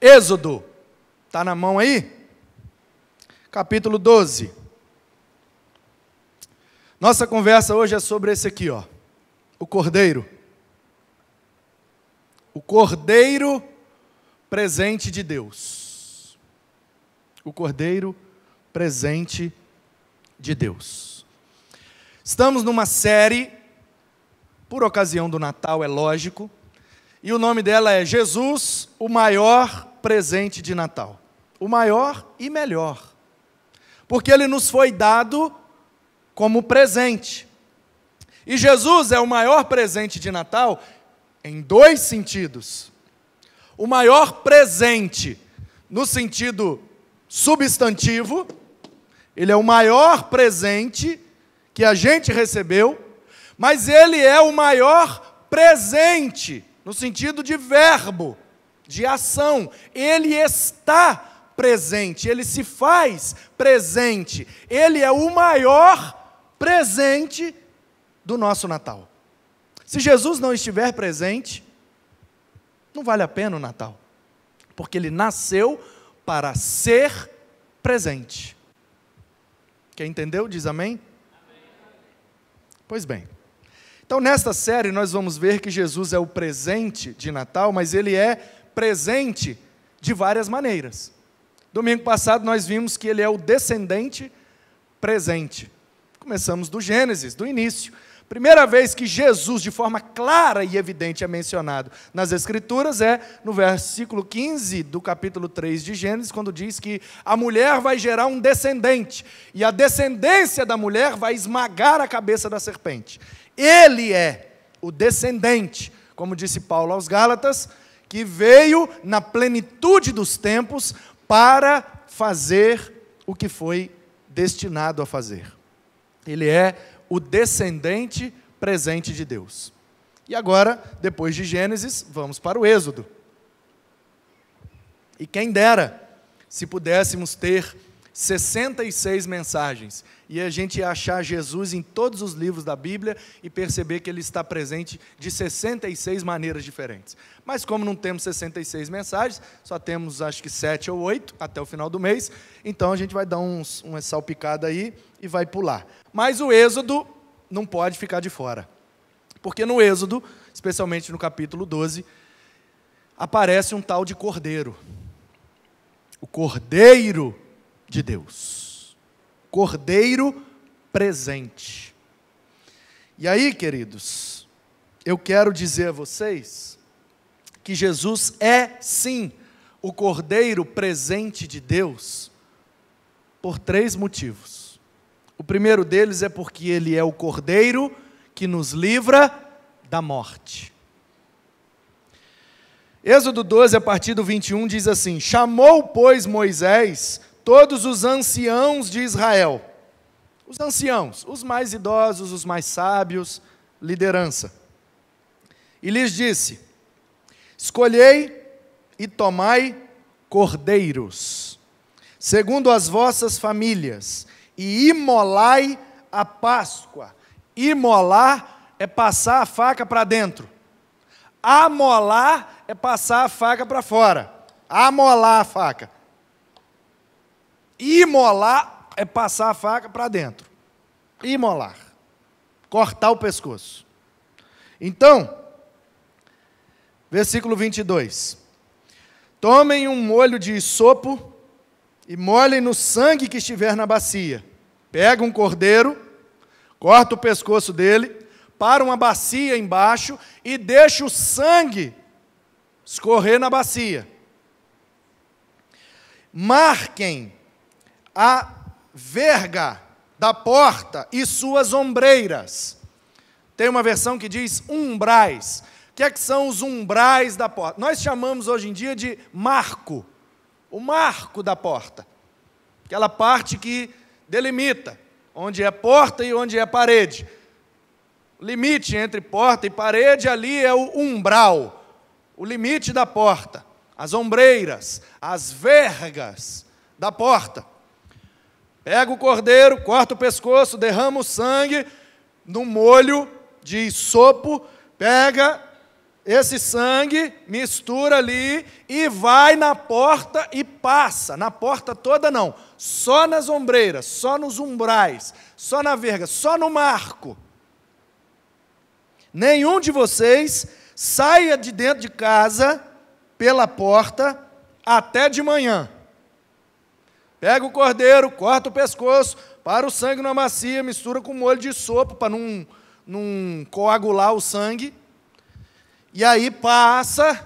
Êxodo, está na mão aí? Capítulo 12. Nossa conversa hoje é sobre esse aqui, ó, o Cordeiro. O Cordeiro presente de Deus. O Cordeiro presente de Deus. Estamos numa série, por ocasião do Natal, é lógico, e o nome dela é Jesus, o maior presente de Natal. O maior e melhor. Porque ele nos foi dado como presente. E Jesus é o maior presente de Natal em dois sentidos. O maior presente no sentido substantivo, ele é o maior presente que a gente recebeu, mas ele é o maior presente no sentido de verbo, de ação. Ele está presente, ele se faz presente. Ele é o maior presente do nosso Natal. Se Jesus não estiver presente, não vale a pena o Natal, porque ele nasceu para ser presente. Quem entendeu, diz amém? Pois bem, então nesta série nós vamos ver que Jesus é o presente de Natal, mas ele é presente de várias maneiras. Domingo passado nós vimos que ele é o descendente presente. Começamos do Gênesis, do início. Primeira vez que Jesus, de forma clara e evidente, é mencionado nas Escrituras é no versículo 15 do capítulo 3 de Gênesis, quando diz que a mulher vai gerar um descendente, e a descendência da mulher vai esmagar a cabeça da serpente. Ele é o descendente, como disse Paulo aos Gálatas, que veio na plenitude dos tempos para fazer o que foi destinado a fazer. Ele é o descendente presente de Deus. E agora, depois de Gênesis, vamos para o Êxodo. E quem dera, se pudéssemos ter 66 mensagens, e a gente ia achar Jesus em todos os livros da Bíblia e perceber que ele está presente de 66 maneiras diferentes. Mas como não temos 66 mensagens, só temos acho que 7 ou 8 até o final do mês, então a gente vai dar uma salpicada aí e vai pular. Mas o Êxodo não pode ficar de fora, porque no Êxodo, especialmente no capítulo 12, aparece um tal de Cordeiro. O Cordeiro de Deus. Cordeiro presente. E aí, queridos, eu quero dizer a vocês que Jesus é, sim, o Cordeiro presente de Deus por 3 motivos. O primeiro deles é porque ele é o Cordeiro que nos livra da morte. Êxodo 12, a partir do 21, diz assim: chamou, pois, Moisés todos os anciãos de Israel. Os anciãos, os mais idosos, os mais sábios, liderança. E lhes disse: escolhei e tomai cordeiros, segundo as vossas famílias, e imolai a Páscoa. Imolar é passar a faca para dentro. Amolar é passar a faca para fora. Amolar a faca. Imolar é passar a faca para dentro. Imolar. Cortar o pescoço. Então, versículo 22. Tomem um molho de isopo e molhem no sangue que estiver na bacia. Pega um cordeiro, corta o pescoço dele, para uma bacia embaixo e deixa o sangue escorrer na bacia. Marquem a verga da porta e suas ombreiras. Tem uma versão que diz umbrais. O que são os umbrais da porta? Nós chamamos hoje em dia de marco. O marco da porta. Aquela parte que delimita onde é porta e onde é parede. O limite entre porta e parede ali é o umbral. O limite da porta. As ombreiras, as vergas da porta. Pega o cordeiro, corta o pescoço, derrama o sangue no molho de isopo, pega esse sangue, mistura ali e vai na porta e passa. Na porta toda não, só nas ombreiras, só nos umbrais, só na verga, só no marco. Nenhum de vocês saia de dentro de casa pela porta até de manhã. Pega o cordeiro, corta o pescoço, para o sangue numa bacia, mistura com molho de sopa para não coagular o sangue. E aí passa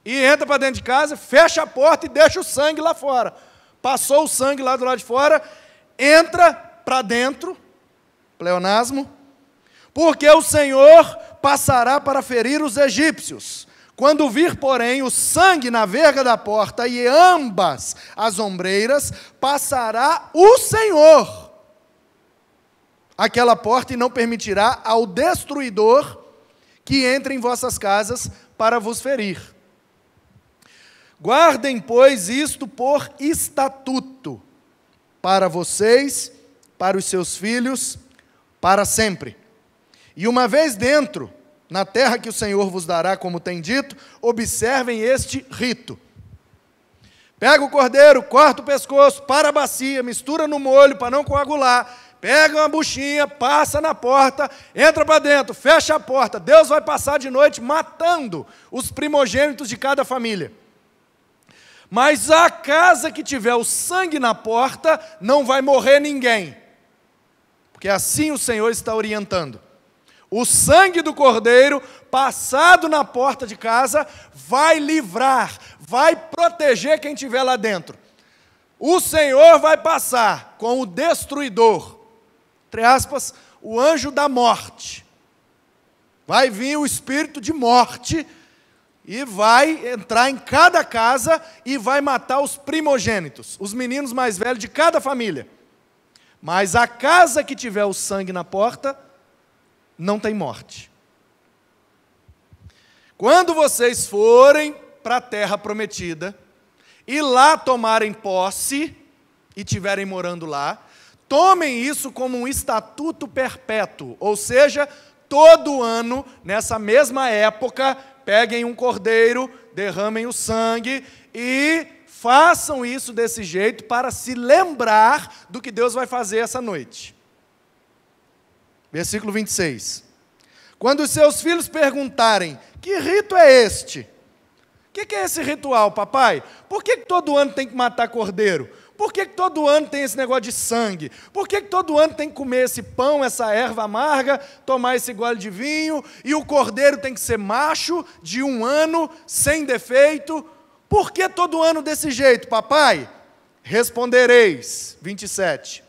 e entra para dentro de casa, fecha a porta e deixa o sangue lá fora. Passou o sangue lá do lado de fora, entra para dentro, pleonasmo, porque o Senhor passará para ferir os egípcios. Quando vir, porém, o sangue na verga da porta e ambas as ombreiras, passará o Senhor aquela porta e não permitirá ao destruidor que entre em vossas casas para vos ferir. Guardem, pois, isto por estatuto para vocês, para os seus filhos, para sempre. E uma vez dentro, na terra que o Senhor vos dará, como tem dito, observem este rito. Pega o cordeiro, corta o pescoço, para a bacia, mistura no molho para não coagular, pega uma buchinha, passa na porta, entra para dentro, fecha a porta. Deus vai passar de noite matando os primogênitos de cada família. Mas a casa que tiver o sangue na porta, não vai morrer ninguém. Porque assim o Senhor está orientando. O sangue do cordeiro, passado na porta de casa, vai livrar, vai proteger quem estiver lá dentro. O Senhor vai passar com o destruidor, entre aspas, o anjo da morte. Vai vir o espírito de morte e vai entrar em cada casa e vai matar os primogênitos, os meninos mais velhos de cada família. Mas a casa que tiver o sangue na porta, não tem morte. Quando vocês forem para a terra prometida, e lá tomarem posse, e estiverem morando lá, tomem isso como um estatuto perpétuo, ou seja, todo ano, nessa mesma época, peguem um cordeiro, derramem o sangue, e façam isso desse jeito, para se lembrar do que Deus vai fazer essa noite. Versículo 26. Quando os seus filhos perguntarem, que rito é este? O que é esse ritual, papai? Por que todo ano tem que matar cordeiro? Por que todo ano tem esse negócio de sangue? Por que todo ano tem que comer esse pão, essa erva amarga, tomar esse gole de vinho, e o cordeiro tem que ser macho, de 1 ano, sem defeito? Por que todo ano desse jeito, papai? Respondereis, 27.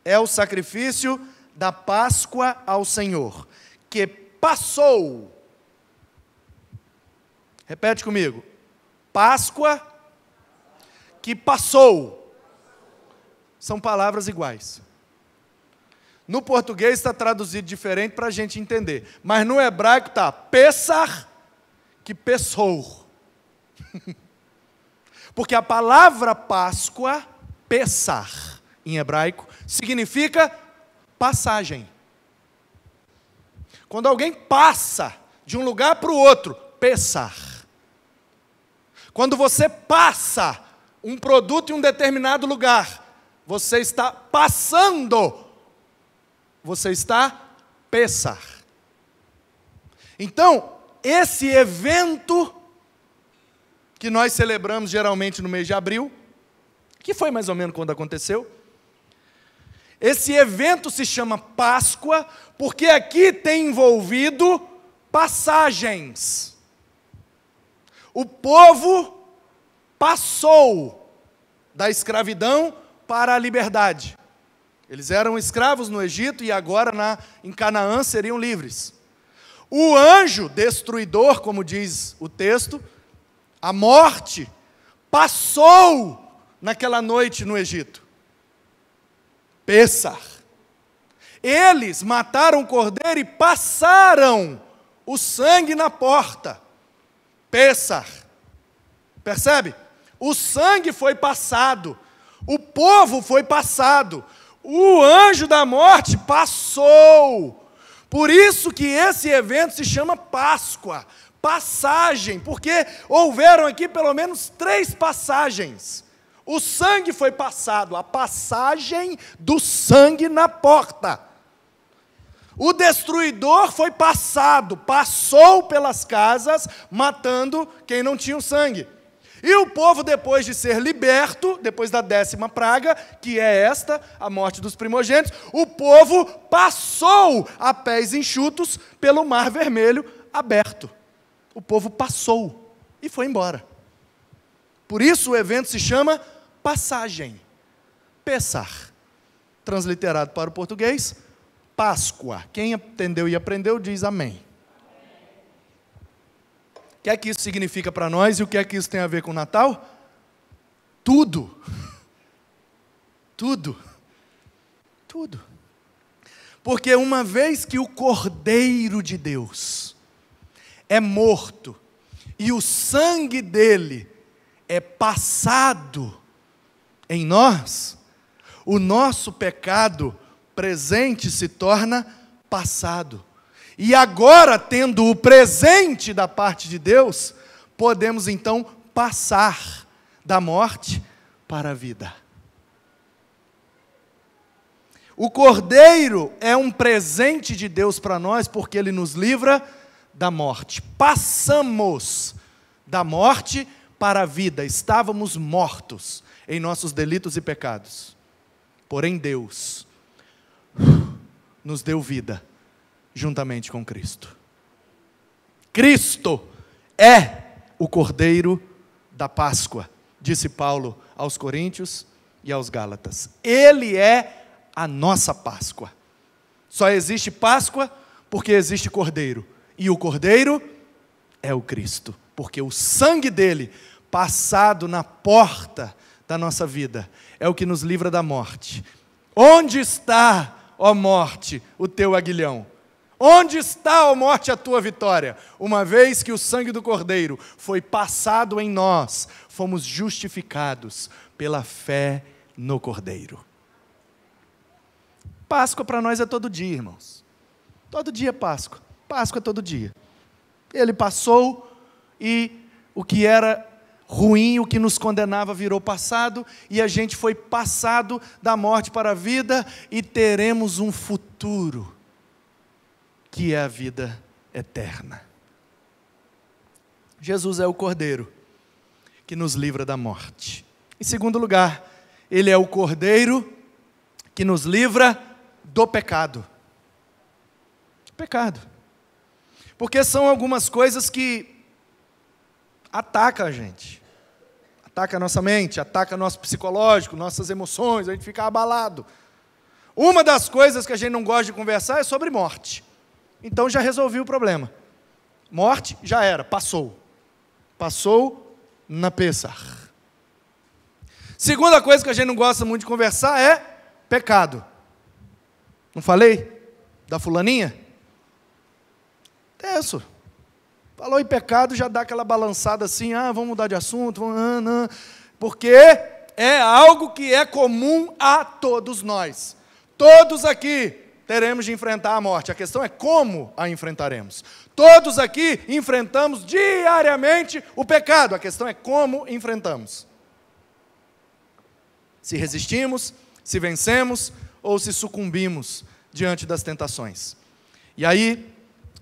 É o sacrifício da Páscoa ao Senhor, que passou. Repete comigo. Páscoa que passou. São palavras iguais. No português está traduzido diferente para a gente entender, mas no hebraico está Pessar que passou. Porque a palavra Páscoa, Pessar, em hebraico, significa passagem. Quando alguém passa de um lugar para o outro, Pessar. Quando você passa um produto em um determinado lugar, você está passando, você está Pessar. Então, esse evento que nós celebramos geralmente no mês de abril, que foi mais ou menos quando aconteceu, esse evento se chama Páscoa, porque aqui tem envolvido passagens. O povo passou da escravidão para a liberdade. Eles eram escravos no Egito e agora em Canaã seriam livres. O anjo destruidor, como diz o texto, a morte, passou naquela noite no Egito. Pessar. Eles mataram o cordeiro e passaram o sangue na porta. Pessar. Percebe? O sangue foi passado. O povo foi passado. O anjo da morte passou. Por isso que esse evento se chama Páscoa, passagem, porque houveram aqui pelo menos 3 passagens. O sangue foi passado, a passagem do sangue na porta. O destruidor foi passado, passou pelas casas, matando quem não tinha o sangue. E o povo, depois de ser liberto, depois da 10ª praga, que é esta, a morte dos primogênitos, o povo passou a pés enxutos pelo Mar Vermelho aberto. O povo passou e foi embora. Por isso o evento se chama passagem. Pessar, transliterado para o português, Páscoa. Quem entendeu e aprendeu diz amém. O que é que isso significa para nós e o que é que isso tem a ver com o Natal? Tudo. Tudo. Tudo. Porque uma vez que o Cordeiro de Deus é morto e o sangue dele é passado em nós, o nosso pecado presente se torna passado. E agora, tendo o presente da parte de Deus, podemos então passar da morte para a vida. O Cordeiro é um presente de Deus para nós, porque ele nos livra da morte. Passamos da morte para a vida. Estávamos mortos em nossos delitos e pecados. Porém, Deus nos deu vida juntamente com Cristo. Cristo é o Cordeiro da Páscoa, disse Paulo aos Coríntios e aos Gálatas. Ele é a nossa Páscoa. Só existe Páscoa porque existe Cordeiro. E o Cordeiro é o Cristo, porque o sangue dele, passado na porta da nossa vida, é o que nos livra da morte. Onde está, ó morte, o teu aguilhão? Onde está, ó morte, a tua vitória? Uma vez que o sangue do Cordeiro foi passado em nós, fomos justificados pela fé no Cordeiro. Páscoa para nós é todo dia, irmãos. Todo dia é Páscoa. Páscoa é todo dia. Ele passou e o que era ruim, o que nos condenava virou passado, e a gente foi passado da morte para a vida, e teremos um futuro, que é a vida eterna. Jesus é o Cordeiro que nos livra da morte. Em segundo lugar, ele é o Cordeiro que nos livra do pecado. Pecado. Porque são algumas coisas que atacam a gente. Ataca a nossa mente, ataca nosso psicológico, nossas emoções, a gente fica abalado. Uma das coisas que a gente não gosta de conversar é sobre morte. Então já resolvi o problema. Morte já era, passou. Passou na Pessar. Segunda coisa que a gente não gosta muito de conversar é pecado. Não falei da fulaninha? É isso. Falou em pecado, já dá aquela balançada assim, vamos mudar de assunto, porque é algo que é comum a todos nós. Todos aqui teremos de enfrentar a morte. A questão é como a enfrentaremos. Todos aqui enfrentamos diariamente o pecado. A questão é como enfrentamos. Se resistimos, se vencemos ou se sucumbimos diante das tentações. E aí,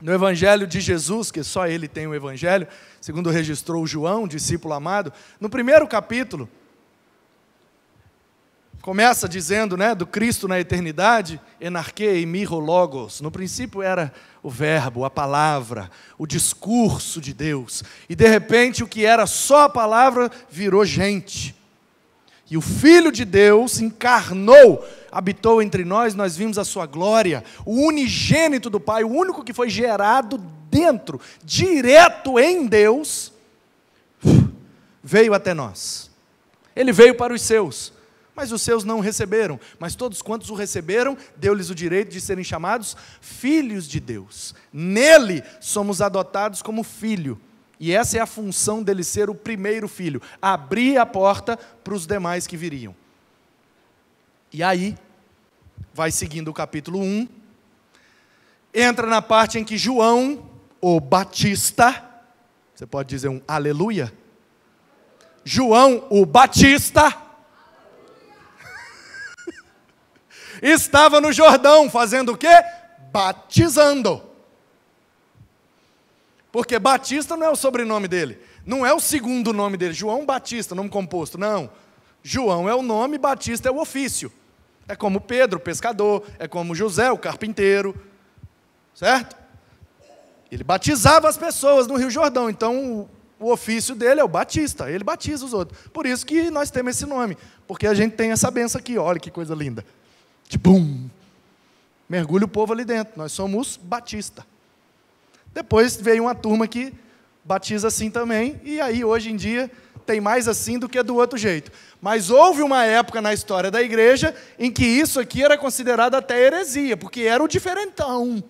no Evangelho de Jesus, que só ele tem o Evangelho, segundo registrou João, discípulo amado, no primeiro capítulo, começa dizendo, do Cristo na eternidade, enarque eimiho logos. No princípio era o verbo, a palavra, o discurso de Deus. E de repente o que era só a palavra virou gente. E o Filho de Deus encarnou, habitou entre nós, nós vimos a sua glória, o unigênito do Pai, o único que foi gerado dentro, direto em Deus, veio até nós. Ele veio para os seus, mas os seus não o receberam. Mas todos quantos o receberam, deu-lhes o direito de serem chamados filhos de Deus. Nele somos adotados como filho. E essa é a função dele ser o primeiro filho, abrir a porta para os demais que viriam. E aí, vai seguindo o capítulo 1, entra na parte em que João, o Batista, você pode dizer um aleluia? João, o Batista, estava no Jordão, fazendo o quê? Batizando. Porque Batista não é o sobrenome dele, não é o segundo nome dele, João Batista, nome composto, não. João é o nome, Batista é o ofício. É como Pedro, o pescador, é como José, o carpinteiro, certo? Ele batizava as pessoas no Rio Jordão, então o ofício dele é o Batista, ele batiza os outros. Por isso que nós temos esse nome, porque a gente tem essa benção aqui, olha que coisa linda. Tibum! Mergulha o povo ali dentro, nós somos Batista. Depois veio uma turma que batiza assim também, e aí hoje em dia tem mais assim do que do outro jeito. Mas houve uma época na história da igreja em que isso aqui era considerado até heresia, porque era o diferentão.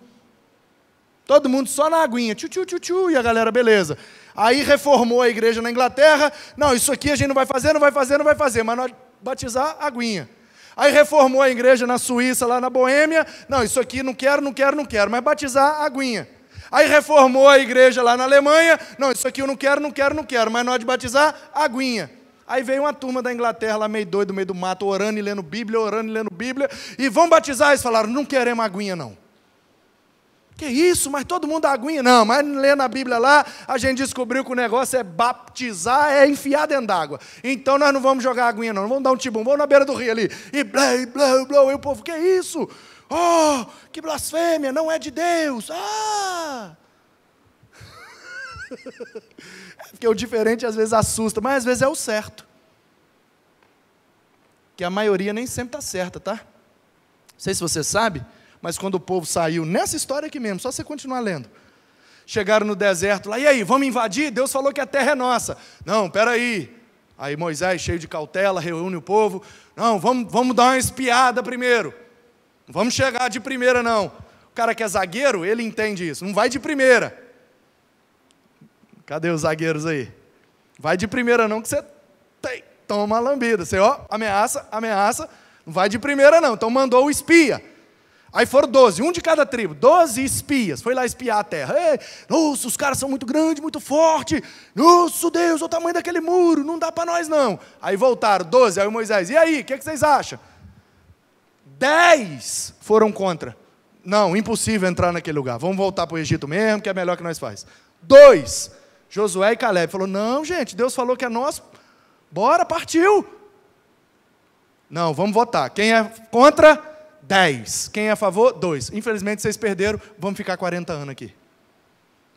Todo mundo só na aguinha, tchu, tchu, tchu, tchu, e a galera, beleza. Aí reformou a igreja na Inglaterra, não, isso aqui a gente não vai fazer, não vai fazer, não vai fazer, mas nós batizar aguinha. Aí reformou a igreja na Suíça, lá na Boêmia, não, isso aqui não quero, não quero, não quero, mas batizar aguinha. Aí reformou a igreja lá na Alemanha, não, isso aqui eu não quero, não quero, não quero, mas nós de batizar aguinha. Aí veio uma turma da Inglaterra lá meio doido, no meio do mato, orando e lendo Bíblia, e vão batizar, eles falaram, não queremos aguinha não. Que isso, mas todo mundo dá aguinha? Não, mas lendo a Bíblia lá, a gente descobriu que o negócio é batizar, é enfiar dentro d'água. Então nós não vamos jogar aguinha não, vamos dar um tibum, vamos na beira do rio ali, e blá, blá, blá, e o povo, que isso? Oh, que blasfêmia, não é de Deus. Ah! Porque o diferente às vezes assusta, mas às vezes é o certo. Que a maioria nem sempre está certa, tá? Não sei se você sabe, mas quando o povo saiu, nessa história aqui mesmo, só você continuar lendo. Chegaram no deserto lá, e aí, vamos invadir? Deus falou que a terra é nossa. Não, peraí. Aí Moisés, cheio de cautela, reúne o povo. Não, vamos dar uma espiada primeiro. Não vamos chegar de primeira, não. O cara que é zagueiro, ele entende isso. Não vai de primeira. Cadê os zagueiros aí? Vai de primeira não, que você toma uma lambida. Você, ameaça, ameaça. Não vai de primeira não. Então mandou o espia. Aí foram 12, um de cada tribo. 12 espias. Foi lá espiar a terra. Ei, nossa, os caras são muito grandes, muito fortes. Nossa, Deus, olha o tamanho daquele muro. Não dá para nós não. Aí voltaram, 12. Aí o Moisés, e aí, o que vocês acham? 10 foram contra. Não, impossível entrar naquele lugar. Vamos voltar para o Egito mesmo, que é melhor que nós faz. 2, Josué e Caleb. Falou, não, gente, Deus falou que é nosso. Bora, partiu. Não, vamos votar. Quem é contra? 10. Quem é a favor? 2. Infelizmente, vocês perderam. Vamos ficar 40 anos aqui.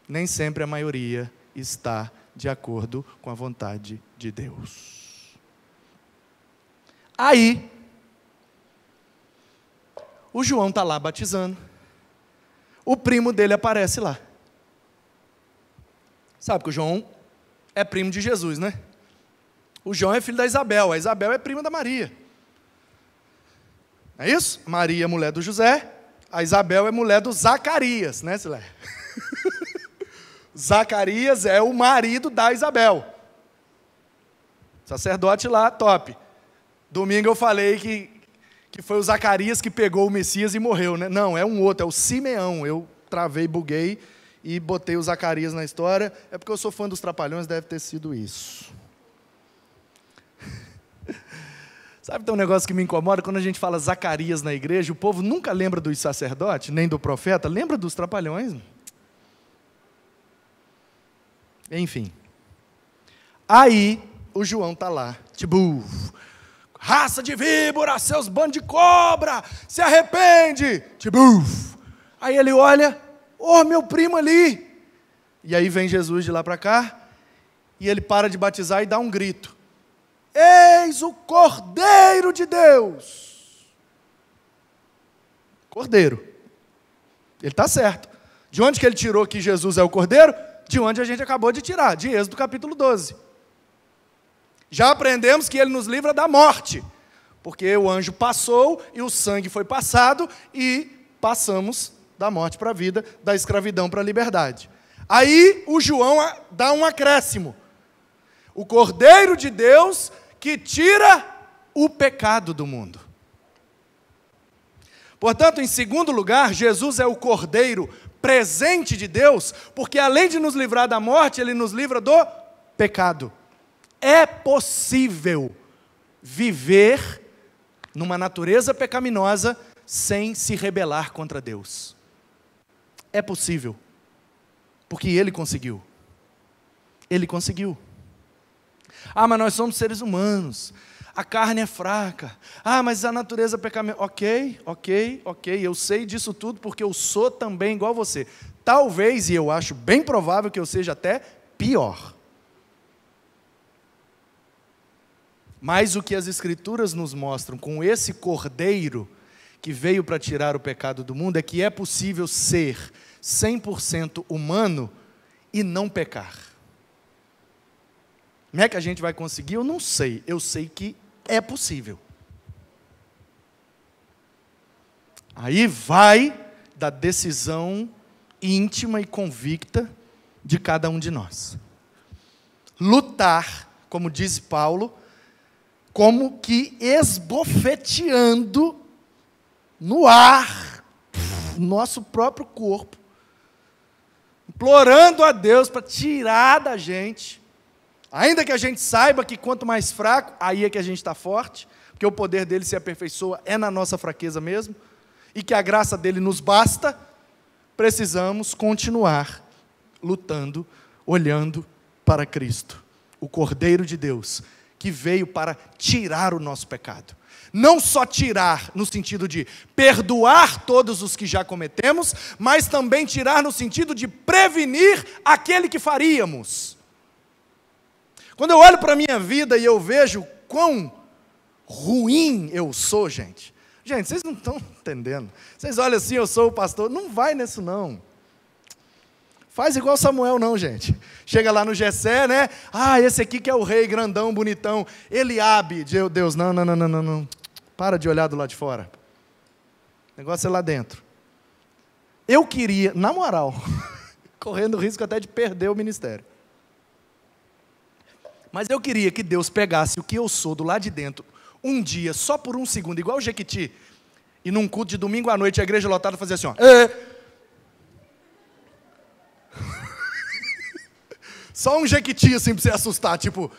Nem sempre a maioria está de acordo com a vontade de Deus. Aí, o João está lá batizando. O primo dele aparece lá. Sabe que o João é primo de Jesus, né? O João é filho da Isabel. A Isabel é prima da Maria. Não é isso? Maria é mulher do José. A Isabel é mulher do Zacarias, né, Silé? Zacarias é o marido da Isabel. Sacerdote lá, top. Domingo eu falei que foi o Zacarias que pegou o Messias e morreu, né? Não, é um outro, é o Simeão. Eu travei, buguei e botei o Zacarias na história. É porque eu sou fã dos Trapalhões, deve ter sido isso. Sabe, tem um negócio que me incomoda? Quando a gente fala Zacarias na igreja, o povo nunca lembra dos sacerdotes, nem do profeta, lembra dos Trapalhões. Enfim. Aí, o João está lá, tipo... Raça de víbora, seus bandos de cobra, se arrepende. Tibuf. Aí ele olha, meu primo ali. E aí vem Jesus de lá para cá, e ele para de batizar e dá um grito. Eis o Cordeiro de Deus. Cordeiro. Ele está certo. De onde que ele tirou que Jesus é o Cordeiro? De onde a gente acabou de tirar, de Êxodo capítulo 12. Já aprendemos que ele nos livra da morte, porque o anjo passou e o sangue foi passado e passamos da morte para a vida, da escravidão para a liberdade. Aí o João dá um acréscimo. O Cordeiro de Deus que tira o pecado do mundo. Portanto, em segundo lugar, Jesus é o Cordeiro presente de Deus, porque além de nos livrar da morte, Ele nos livra do pecado. É possível viver numa natureza pecaminosa sem se rebelar contra Deus. É possível, porque Ele conseguiu. Ele conseguiu. Ah, mas nós somos seres humanos. A carne é fraca. Ah, mas a natureza pecaminosa. Ok. Eu sei disso tudo porque eu sou também igual você. Talvez, e eu acho bem provável que eu seja até pior. Mas o que as Escrituras nos mostram com esse Cordeiro que veio para tirar o pecado do mundo é que é possível ser 100% humano e não pecar. Como é que a gente vai conseguir? Eu não sei. Eu sei que é possível. Aí vai da decisão íntima e convicta de cada um de nós. Lutar, como diz Paulo, como que esbofeteando no ar, nosso próprio corpo, implorando a Deus para tirar da gente. Ainda que a gente saiba que quanto mais fraco, aí é que a gente está forte, porque o poder dele se aperfeiçoa é na nossa fraqueza mesmo, e que a graça dele nos basta, precisamos continuar lutando, olhando para Cristo, o Cordeiro de Deus, que veio para tirar o nosso pecado. Não só tirar no sentido de perdoar todos os que já cometemos, mas também tirar no sentido de prevenir aquele que faríamos. Quando eu olho para a minha vida e eu vejo quão ruim eu sou, gente, vocês não estão entendendo. Vocês olham assim, eu sou o pastor, não vai nisso não. Faz igual Samuel não, gente. Chega lá no Jessé, né? Ah, esse aqui que é o rei, grandão, bonitão. Eliabe, Deus, não. Para de olhar do lado de fora. O negócio é lá dentro. Eu queria, na moral, correndo o risco até de perder o ministério. Mas eu queria que Deus pegasse o que eu sou do lado de dentro, um dia, só por um segundo, igual o Jequiti, e num culto de domingo à noite, a igreja lotada fazia assim, ó. Só um Jequiti assim para você assustar, tipo,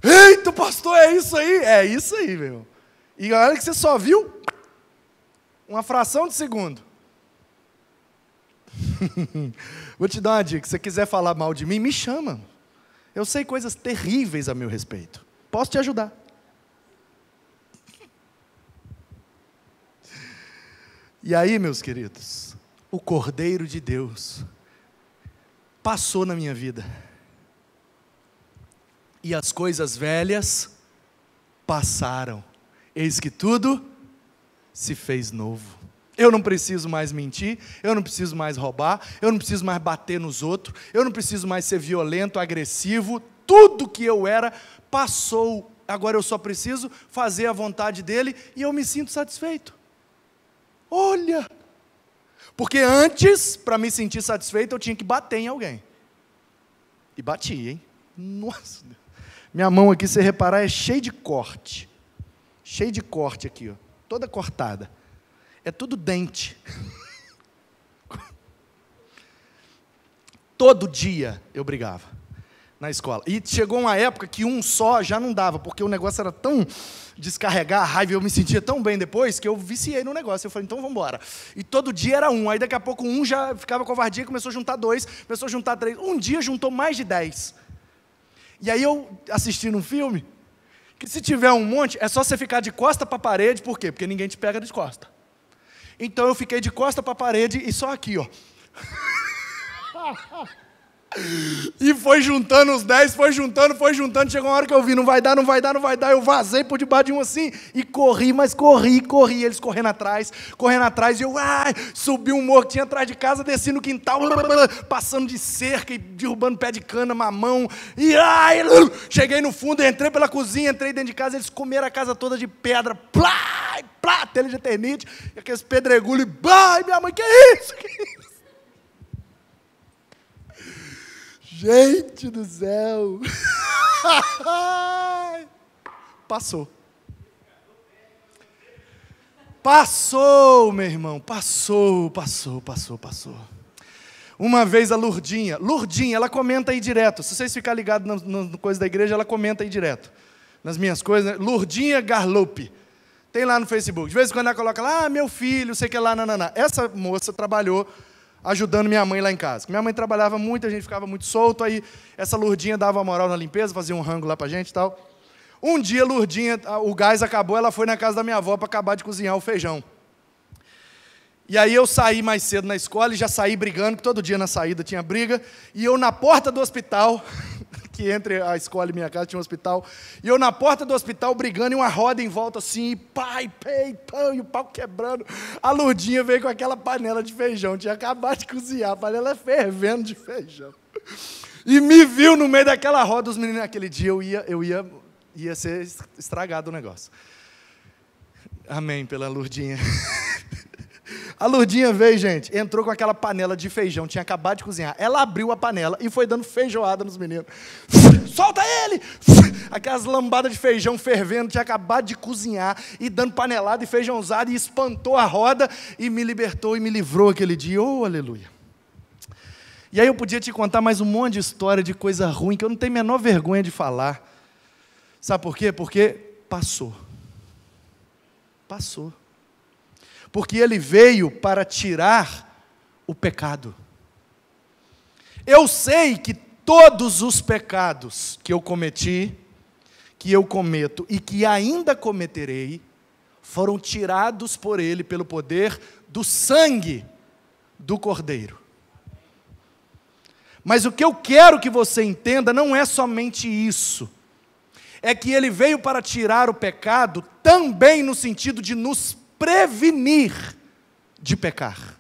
eita, pastor, é isso aí? É isso aí, meu. E olha que você só viu uma fração de segundo. Vou te dar uma dica, se você quiser falar mal de mim, me chama. Eu sei coisas terríveis a meu respeito. Posso te ajudar. E aí, meus queridos, o Cordeiro de Deus passou na minha vida. E as coisas velhas passaram. Eis que tudo se fez novo. Eu não preciso mais mentir, eu não preciso mais roubar, eu não preciso mais bater nos outros, eu não preciso mais ser violento, agressivo. Tudo que eu era passou. Agora eu só preciso fazer a vontade dele e eu me sinto satisfeito. Olha! Porque antes, para me sentir satisfeito, eu tinha que bater em alguém. E bati, hein? Nossa! Minha mão aqui, se você reparar, é cheia de corte. Cheia de corte aqui, ó. Toda cortada. É tudo dente. Todo dia eu brigava na escola. E chegou uma época que um só já não dava, porque o negócio era tão descarregar a raiva, eu me sentia tão bem depois, que eu viciei no negócio. Eu falei, então vamos embora. E todo dia era um. Aí daqui a pouco um já ficava covardia, começou a juntar 2, começou a juntar 3. Um dia juntou mais de 10. E aí eu assisti num filme, que se tiver um monte, é só você ficar de costa para a parede. Por quê? Porque ninguém te pega de costa. Então eu fiquei de costa para a parede e só aqui, ó. E foi juntando os 10, foi juntando. Chegou uma hora que eu vi, não vai dar. Eu vazei por debaixo de um assim e corri, mas corri. Eles correndo atrás. E eu subi um morro que tinha atrás de casa, desci no quintal, passando de cerca e derrubando pé de cana, mamão. E cheguei no fundo, entrei pela cozinha, entrei dentro de casa, eles comeram a casa toda de pedra. Plá, telha de eternite, aqueles pedregulhos. Minha mãe, que é isso? Gente do céu! Passou. Passou, meu irmão, passou. Uma vez a Lurdinha, ela comenta aí direto. Se vocês ficarem ligados no coisa da igreja, ela comenta aí direto. Nas minhas coisas, né? Lurdinha Garlope. Tem lá no Facebook. De vez em quando ela coloca lá, meu filho, sei que lá, nananá. Essa moça trabalhou ajudando minha mãe lá em casa. Minha mãe trabalhava muito, a gente ficava muito solto, aí essa Lurdinha dava moral na limpeza, fazia um rango lá pra gente e tal. Um dia, Lurdinha, o gás acabou, ela foi na casa da minha avó para acabar de cozinhar o feijão. E aí eu saí mais cedo na escola e já saí brigando, que todo dia na saída tinha briga, e eu na porta do hospital, que entre a escola e minha casa tinha um hospital, e eu na porta do hospital brigando, e uma roda em volta assim, pai, pão, e o pau quebrando. A Lurdinha veio com aquela panela de feijão, tinha acabado de cozinhar, a panela fervendo de feijão. E me viu no meio daquela roda, os meninos, naquele dia ia ser estragado o negócio. Amém, pela Lurdinha. A Lurdinha veio, gente, entrou com aquela panela de feijão, tinha acabado de cozinhar. Ela abriu a panela e foi dando feijoada nos meninos. Solta ele! Aquelas lambadas de feijão fervendo, tinha acabado de cozinhar, e dando panelada e feijãozada, e espantou a roda, e me libertou e me livrou aquele dia. Oh, aleluia! E aí eu podia te contar mais um monte de história de coisa ruim, que eu não tenho a menor vergonha de falar. Sabe por quê? Porque passou. Passou. Porque ele veio para tirar o pecado. Eu sei que todos os pecados que eu cometi, que eu cometo e que ainda cometerei, foram tirados por ele pelo poder do sangue do Cordeiro. Mas o que eu quero que você entenda não é somente isso. É que ele veio para tirar o pecado também no sentido de nos prevenir de pecar.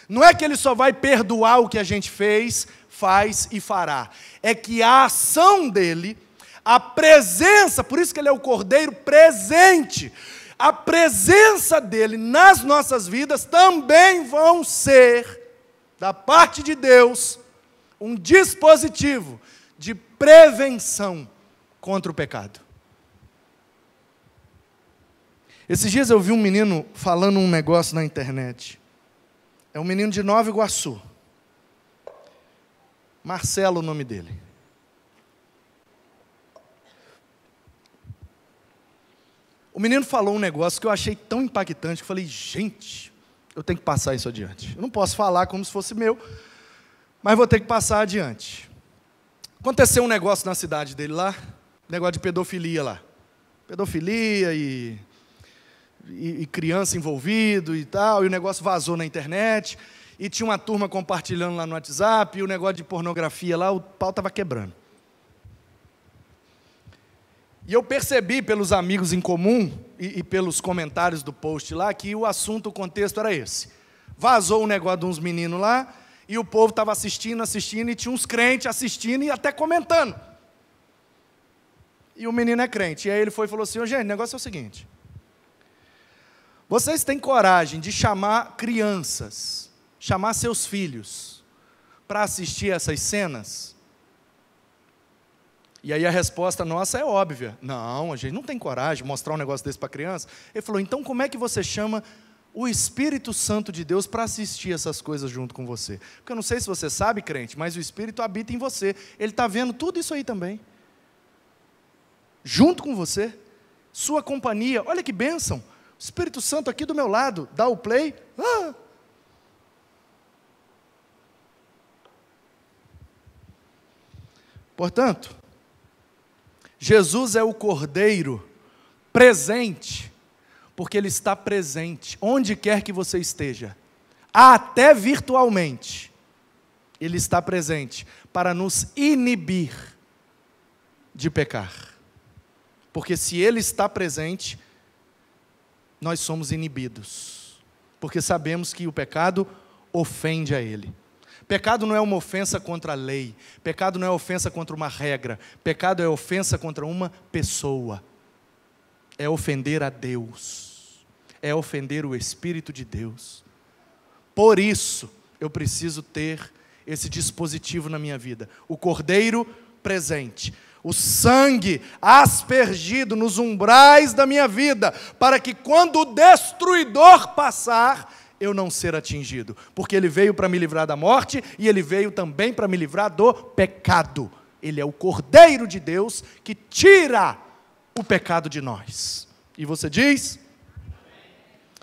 Não é que ele só vai perdoar o que a gente fez, faz e fará. É que a ação dele, a presença, por isso que ele é o Cordeiro presente, a presença dele nas nossas vidas também vão ser, da parte de Deus, um dispositivo de prevenção contra o pecado. Esses dias eu vi um menino falando um negócio na internet. É um menino de Nova Iguaçu. Marcelo, o nome dele. O menino falou um negócio que eu achei tão impactante, que eu falei, gente, eu tenho que passar isso adiante. Eu não posso falar como se fosse meu, mas vou ter que passar adiante. Aconteceu um negócio na cidade dele lá, negócio de pedofilia lá. Pedofilia e criança envolvido e tal, e o negócio vazou na internet, e tinha uma turma compartilhando lá no WhatsApp, e o negócio de pornografia lá, o pau estava quebrando. E eu percebi pelos amigos em comum, e pelos comentários do post lá, que o assunto, o contexto era esse. Vazou o negócio de uns meninos lá, e o povo estava assistindo, e tinha uns crentes assistindo e até comentando. E o menino é crente, e aí ele foi e falou assim, gente, o negócio é o seguinte, vocês têm coragem de chamar crianças, chamar seus filhos, para assistir essas cenas? E aí a resposta nossa é óbvia. Não, a gente não tem coragem de mostrar um negócio desse para criança. Ele falou, então como é que você chama o Espírito Santo de Deus para assistir essas coisas junto com você? Porque eu não sei se você sabe, crente, mas o Espírito habita em você. Ele está vendo tudo isso aí também. Junto com você. Sua companhia. Olha que bênção. O Espírito Santo aqui do meu lado, dá o play. Portanto, Jesus é o Cordeiro presente, porque Ele está presente, onde quer que você esteja, até virtualmente, Ele está presente, para nos inibir de pecar. Porque se Ele está presente, nós somos inibidos, porque sabemos que o pecado ofende a Ele. Pecado não é uma ofensa contra a lei, pecado não é ofensa contra uma regra, pecado é ofensa contra uma pessoa, é ofender a Deus, é ofender o Espírito de Deus. Por isso, eu preciso ter esse dispositivo na minha vida, o Cordeiro presente. o sangue aspergido nos umbrais da minha vida, para que quando o destruidor passar, eu não ser atingido, porque ele veio para me livrar da morte, e ele veio também para me livrar do pecado. Ele é o Cordeiro de Deus que tira o pecado de nós. E você diz?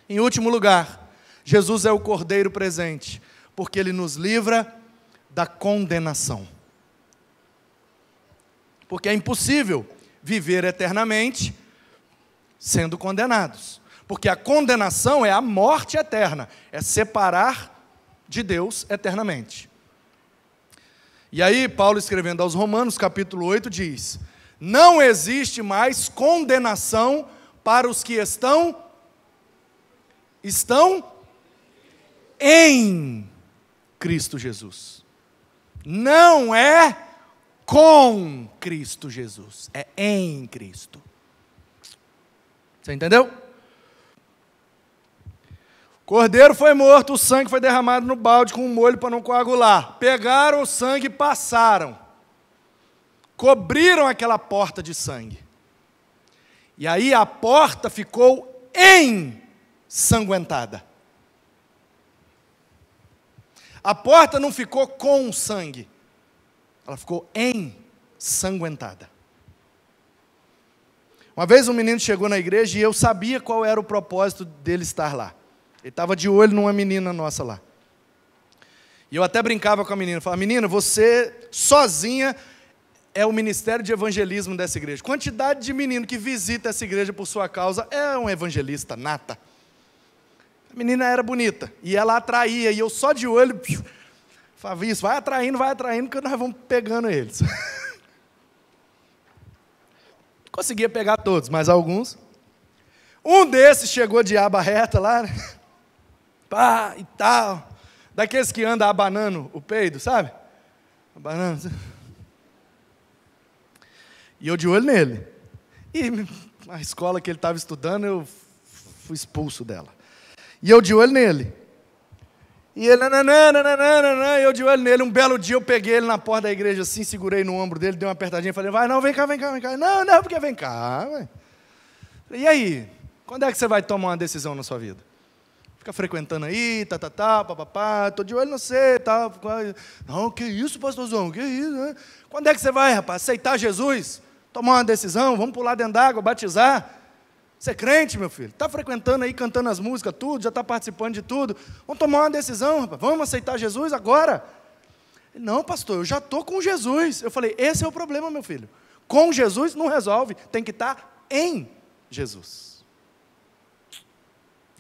Em último lugar, Jesus é o Cordeiro presente, porque ele nos livra da condenação. Porque é impossível viver eternamente sendo condenados. Porque a condenação é a morte eterna, é separar de Deus eternamente. E aí, Paulo, escrevendo aos Romanos, capítulo 8, diz: não existe mais condenação para os que estão em Cristo Jesus. Não é com Cristo Jesus, é em Cristo. Você entendeu? O cordeiro foi morto, o sangue foi derramado no balde com um molho para não coagular. Pegaram o sangue e passaram. Cobriram aquela porta de sangue. E aí a porta ficou ensanguentada. A porta não ficou com sangue, ela ficou ensanguentada. Uma vez um menino chegou na igreja e eu sabia qual era o propósito dele estar lá. Ele estava de olho numa menina nossa lá. E eu até brincava com a menina, falava: menina, você sozinha é o ministério de evangelismo dessa igreja. Quantidade de menino que visita essa igreja por sua causa é um evangelista nata. A menina era bonita, e ela atraía, e eu só de olho, falava isso, vai atraindo, que nós vamos pegando eles. Conseguia pegar todos, mas alguns. Um desses chegou de aba reta lá, né? Pá, e tal, daqueles que andam abanando o peido, sabe? Abanando. E eu de olho nele. E a escola que ele estava estudando, eu fui expulso dela. E eu de olho nele. E ele, eu de olho nele. Um belo dia eu peguei ele na porta da igreja assim, segurei no ombro dele, dei uma apertadinha e falei: vai, não, vem cá. Não, porque vem cá. Véio. E aí, quando é que você vai tomar uma decisão na sua vida? Fica frequentando aí, papapá, tô de olho no você, tá. Não, que isso, pastorzão, que isso, né? Quando é que você vai, rapaz, aceitar Jesus? Tomar uma decisão, vamos pular dentro d'água, batizar? Você é crente, meu filho? Está frequentando aí, cantando as músicas, tudo, já está participando de tudo. Vamos tomar uma decisão, rapaz. Vamos aceitar Jesus agora? Não, pastor, eu já estou com Jesus. Eu falei: esse é o problema, meu filho. Com Jesus não resolve, tem que estar em Jesus.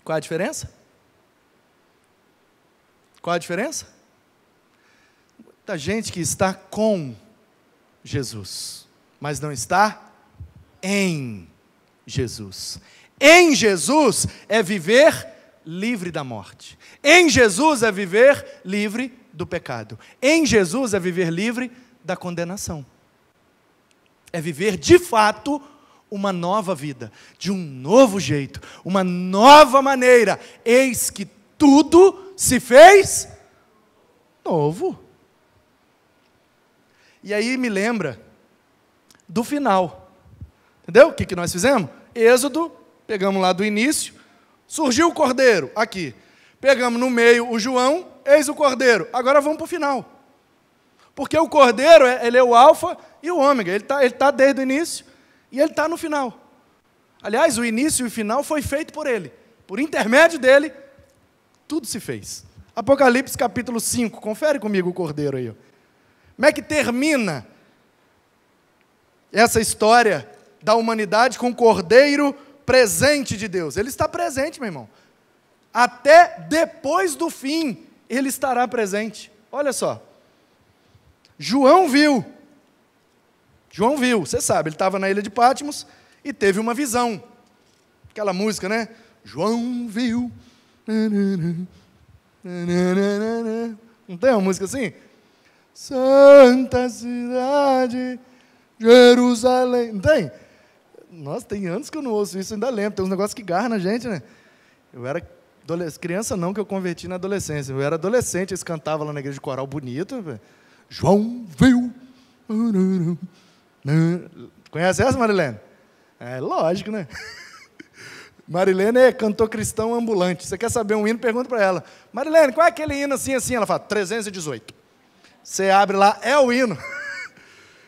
Qual a diferença? Qual a diferença? Muita gente que está com Jesus, mas não está em Jesus. Em Jesus é viver livre da morte. Em Jesus é viver livre do pecado. Em Jesus é viver livre da condenação. É viver de fato uma nova vida, de um novo jeito, uma nova maneira. Eis que tudo se fez novo. E aí me lembra do final. Entendeu? O que nós fizemos? Êxodo, pegamos lá do início, surgiu o cordeiro, aqui. Pegamos no meio o João, eis o cordeiro. Agora vamos para o final. Porque o cordeiro, ele é o alfa e o ômega. Ele tá desde o início e ele está no final. Aliás, o início e o final foi feito por ele. Por intermédio dele, tudo se fez. Apocalipse capítulo 5, confere comigo o cordeiro aí. Ó. Como é que termina essa história da humanidade com o cordeiro presente de Deus? Ele está presente, meu irmão. Até depois do fim, ele estará presente. Olha só. João viu, você sabe, ele estava na ilha de Patmos e teve uma visão. Aquela música, né? João viu. Não tem uma música assim? Santa cidade, Jerusalém. Não tem? Nossa, tem anos que eu não ouço isso, ainda lembro. Tem uns negócios que garram na gente, né? Eu era criança não, que eu converti na adolescência. Eu era adolescente, eles cantavam lá na igreja de coral bonito. Véio. João viu. Conhece essa, Marilene? É lógico, né? Marilene é cantor cristão ambulante. Você quer saber um hino? Pergunta para ela. Marilene, qual é aquele hino assim, assim? Ela fala, 318. Você abre lá, é o hino.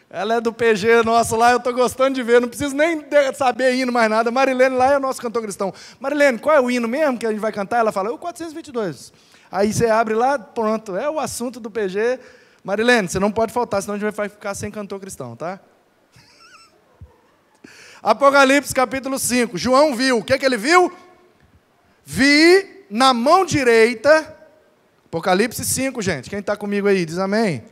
Ela é do PG nosso lá, eu estou gostando de ver, não preciso nem saber hino mais nada. Marilene lá é o nosso cantor cristão. Marilene, qual é o hino mesmo que a gente vai cantar? Ela fala, o 422. Aí você abre lá, pronto, é o assunto do PG. Marilene, você não pode faltar, senão a gente vai ficar sem cantor cristão, tá? Apocalipse capítulo 5. João viu, o que ele viu? Vi na mão direita, Apocalipse 5, gente, quem está comigo aí, diz amém.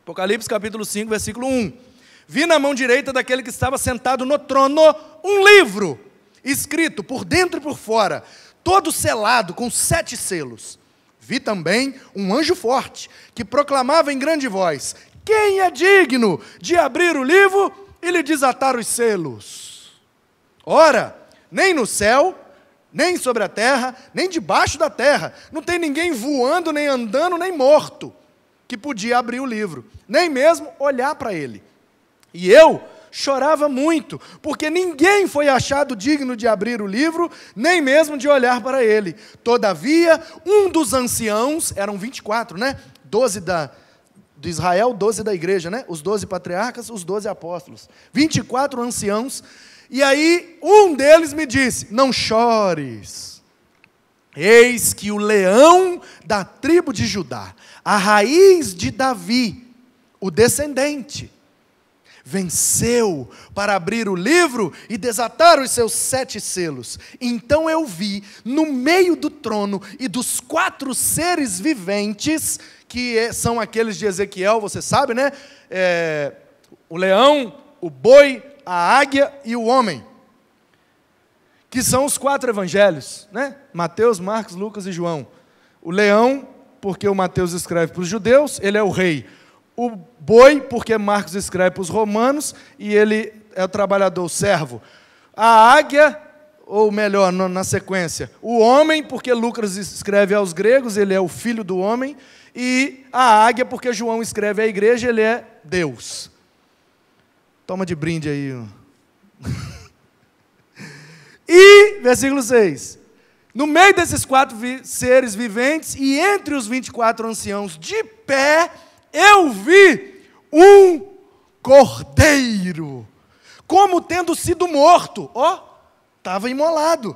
Apocalipse capítulo 5, versículo 1. Vi na mão direita daquele que estava sentado no trono um livro, escrito por dentro e por fora, todo selado com 7 selos. Vi também um anjo forte, que proclamava em grande voz, quem é digno de abrir o livro e lhe desatar os selos? Ora, nem no céu, nem sobre a terra, nem debaixo da terra, não tem ninguém voando, nem andando, nem morto, que podia abrir o livro, nem mesmo olhar para ele. E eu chorava muito, porque ninguém foi achado digno de abrir o livro, nem mesmo de olhar para ele. Todavia, um dos anciãos, eram 24, né? 12 de Israel, 12 da igreja, né? Os 12 patriarcas, os 12 apóstolos. 24 anciãos. E aí, um deles me disse, não chores. Eis que o leão da tribo de Judá, a raiz de Davi, o descendente, venceu para abrir o livro e desatar os seus 7 selos. Então eu vi, no meio do trono e dos 4 seres viventes, que são aqueles de Ezequiel, você sabe, né? O leão, o boi, a águia e o homem, que são os 4 evangelhos, né? Mateus, Marcos, Lucas e João. O leão, porque o Mateus escreve para os judeus, ele é o rei. O boi, porque Marcos escreve para os romanos, e ele é o trabalhador, o servo. A águia, ou melhor, na sequência, o homem, porque Lucas escreve aos gregos, ele é o filho do homem, e a águia, porque João escreve à igreja, ele é Deus. Toma de brinde aí. E, versículo 6, no meio desses 4 seres viventes, e entre os 24 anciãos, de pé, eu vi um cordeiro, como tendo sido morto, estava imolado.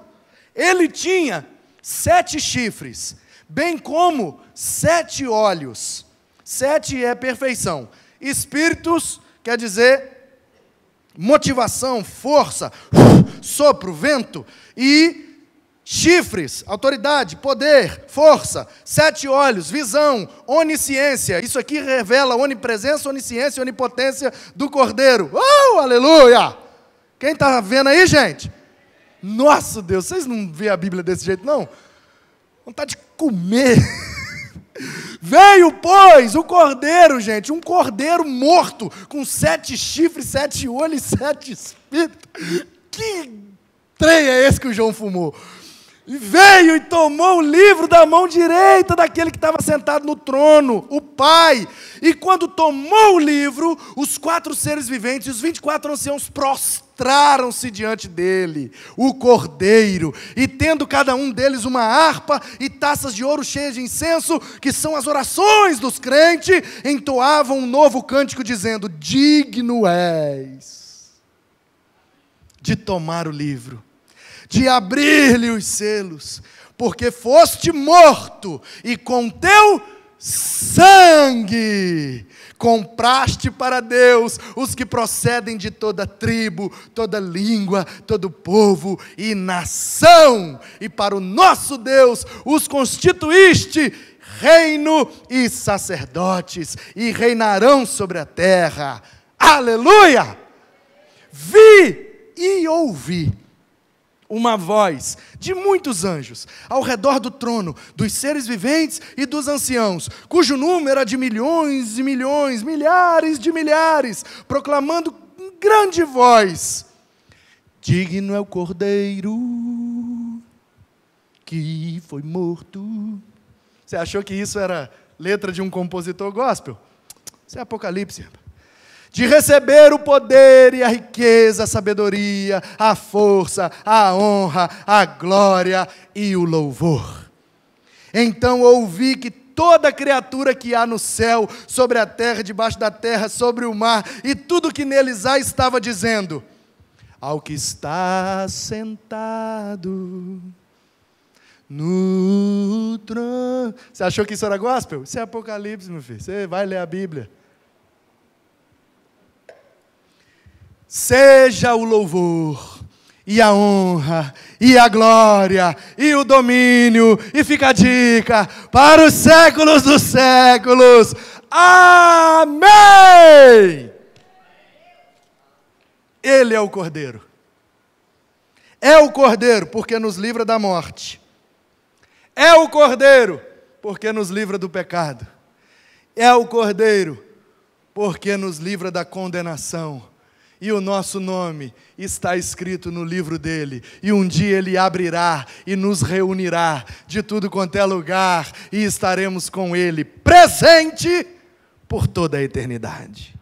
Ele tinha 7 chifres, bem como 7 olhos. 7 é perfeição. Espíritos quer dizer motivação, força, sopro, vento. E chifres, autoridade, poder, força. 7 olhos, visão, onisciência. Isso aqui revela a onipresença, onisciência e onipotência do Cordeiro. Oh, aleluia! Quem está vendo aí, gente? Nossa, Deus, vocês não veem a Bíblia desse jeito, não? Vontade de comer. Veio, pois, o cordeiro, gente, um cordeiro morto, com 7 chifres, 7 olhos e 7 espíritos. Que trem é esse que o João fumou? E veio e tomou o livro da mão direita daquele que estava sentado no trono, o Pai. E quando tomou o livro, os 4 seres viventes e os 24 anciãos prostraram-se diante dele, o Cordeiro. E tendo cada um deles uma harpa e taças de ouro cheias de incenso, que são as orações dos crentes, entoavam um novo cântico dizendo, digno és de tomar o livro, de abrir-lhe os selos, porque foste morto, e com teu sangue compraste para Deus os que procedem de toda tribo, toda língua, todo povo e nação, e para o nosso Deus os constituíste reino e sacerdotes, e reinarão sobre a terra. Aleluia! Vi e ouvi uma voz de muitos anjos ao redor do trono, dos seres viventes e dos anciãos, cujo número era de milhões e milhões, milhares de milhares, proclamando com grande voz, digno é o Cordeiro que foi morto. Você achou que isso era letra de um compositor gospel? Isso é Apocalipse. de receber o poder e a riqueza, a sabedoria, a força, a honra, a glória e o louvor. Então ouvi que toda criatura que há no céu, sobre a terra, debaixo da terra, sobre o mar, e tudo que neles há, estava dizendo: ao que está sentado no trono. Você achou que isso era gospel? Isso é Apocalipse, meu filho. Você vai ler a Bíblia. Seja o louvor, e a honra, e a glória, e o domínio, e fica a dica, para os séculos dos séculos. Amém! Ele é o Cordeiro. É o Cordeiro porque nos livra da morte. É o Cordeiro porque nos livra do pecado. É o Cordeiro porque nos livra da condenação. E o nosso nome está escrito no livro dele. E um dia ele abrirá e nos reunirá de tudo quanto é lugar. E estaremos com ele presente por toda a eternidade.